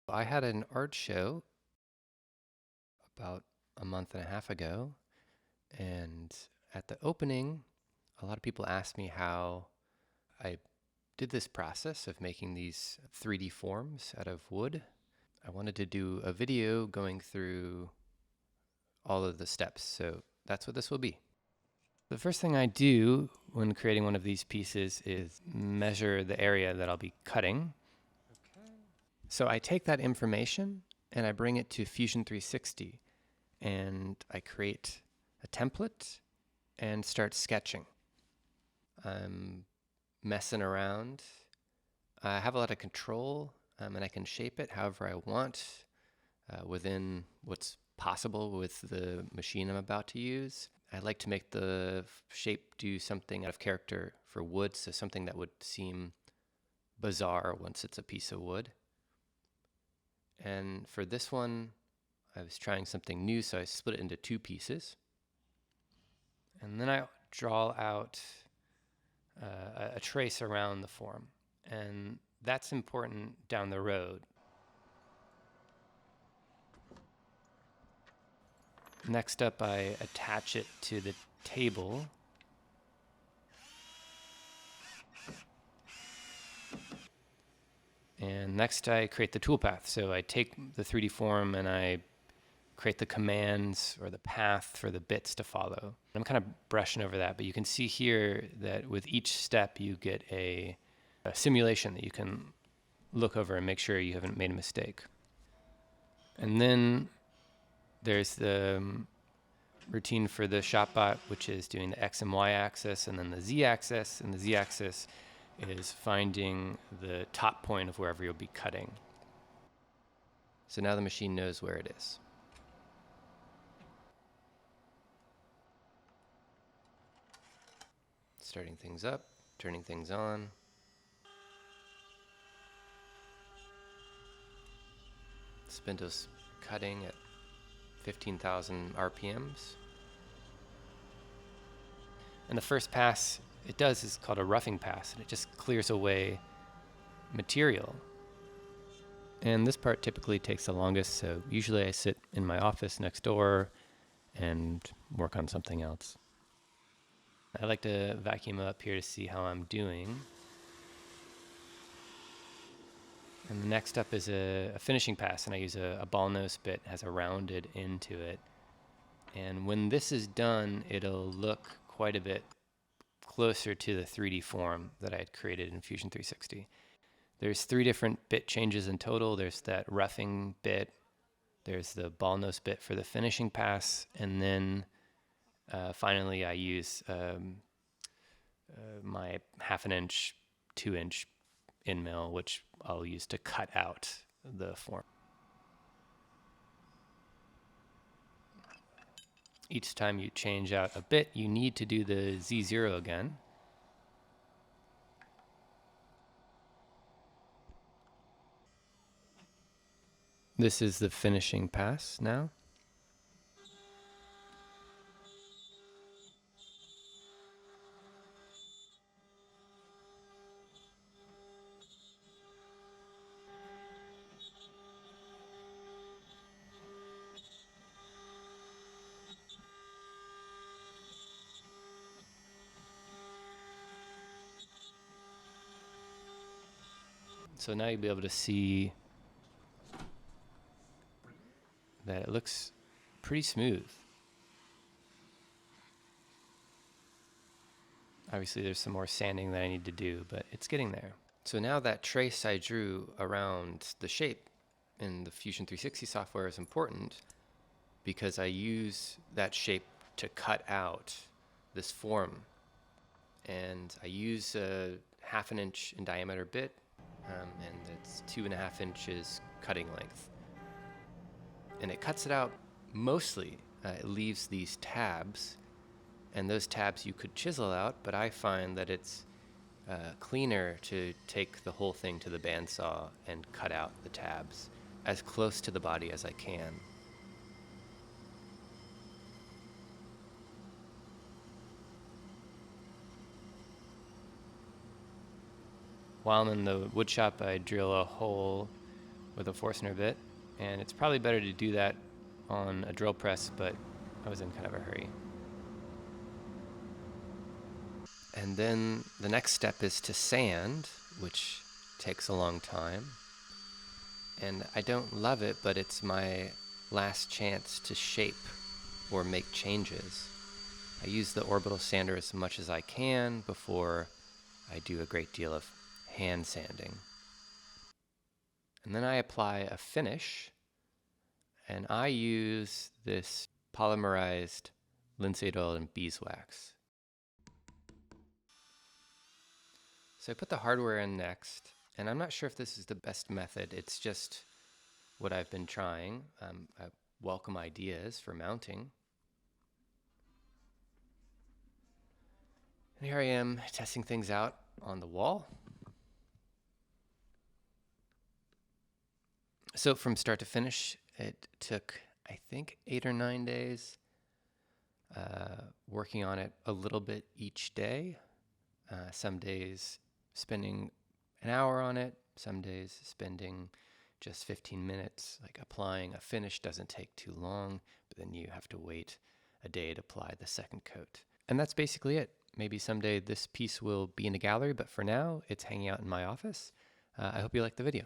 I had an art show about a month and a half ago, and at the opening, a lot of people asked me how I did this process of making these 3D forms out of wood. I wanted to do a video going through all of the steps, so that's what this will be. The first thing I do when creating one of these pieces is measure the area that I'll be cutting. So I take that information and I bring it to Fusion 360 and I create a template and start sketching. I'm messing around. I have a lot of control and I can shape it however I want within what's possible with the machine I'm about to use. I like to make the shape do something out of character for wood, so something that would seem bizarre once it's a piece of wood. And for this one, I was trying something new, so I split it into two pieces. And then I draw out a trace around the form. And that's important down the road. Next up, I attach it to the table. And next I create the toolpath. So I take the 3D form and I create the commands or the path for the bits to follow. I'm kind of brushing over that, but you can see here that with each step you get a simulation that you can look over and make sure you haven't made a mistake. And then there's the routine for the ShopBot, which is doing the X and Y axis and then the Z axis, and the Z axis is finding the top point of wherever you'll be cutting. So now the machine knows where it is. Starting things up, turning things on. Spindle's cutting at 15,000 RPMs. And the first pass it does is called a roughing pass, and it just clears away material. And this part typically takes the longest, so usually I sit in my office next door and work on something else. I like to vacuum up here to see how I'm doing. And the next up is a finishing pass, and I use a ball nose bit, it has a rounded end to it. And when this is done, it'll look quite a bit closer to the 3D form that I had created in Fusion 360. There's 3 different bit changes in total. There's that roughing bit, there's the ball nose bit for the finishing pass, and then finally I use my 1/2 inch, 2 inch end mill, which I'll use to cut out the form. Each time you change out a bit, you need to do the Z0 again. This is the finishing pass now. So now you'll be able to see that it looks pretty smooth. Obviously there's some more sanding that I need to do, but it's getting there. So now that trace I drew around the shape in the Fusion 360 software is important because I use that shape to cut out this form. And I use a 1/2 inch in diameter bit, and it's 2.5 inches cutting length. And it cuts it out mostly. It leaves these tabs, and those tabs you could chisel out, but I find that it's cleaner to take the whole thing to the bandsaw and cut out the tabs as close to the body as I can. While I'm in the wood shop, I drill a hole with a Forstner bit, and it's probably better to do that on a drill press, but I was in kind of a hurry. And then the next step is to sand, which takes a long time. And I don't love it, but it's my last chance to shape or make changes. I use the orbital sander as much as I can before I do a great deal of hand sanding. And then I apply a finish, and I use this polymerized linseed oil and beeswax. So I put the hardware in next, and I'm not sure if this is the best method. It's just what I've been trying. I welcome ideas for mounting. And here I am testing things out on the wall. So from start to finish, it took, I think, 8 or 9 days, working on it a little bit each day. Some days spending an hour on it, some days spending just 15 minutes. Like applying a finish doesn't take too long, but then you have to wait a day to apply the second coat. And that's basically it. Maybe someday this piece will be in a gallery, but for now it's hanging out in my office. I hope you liked the video.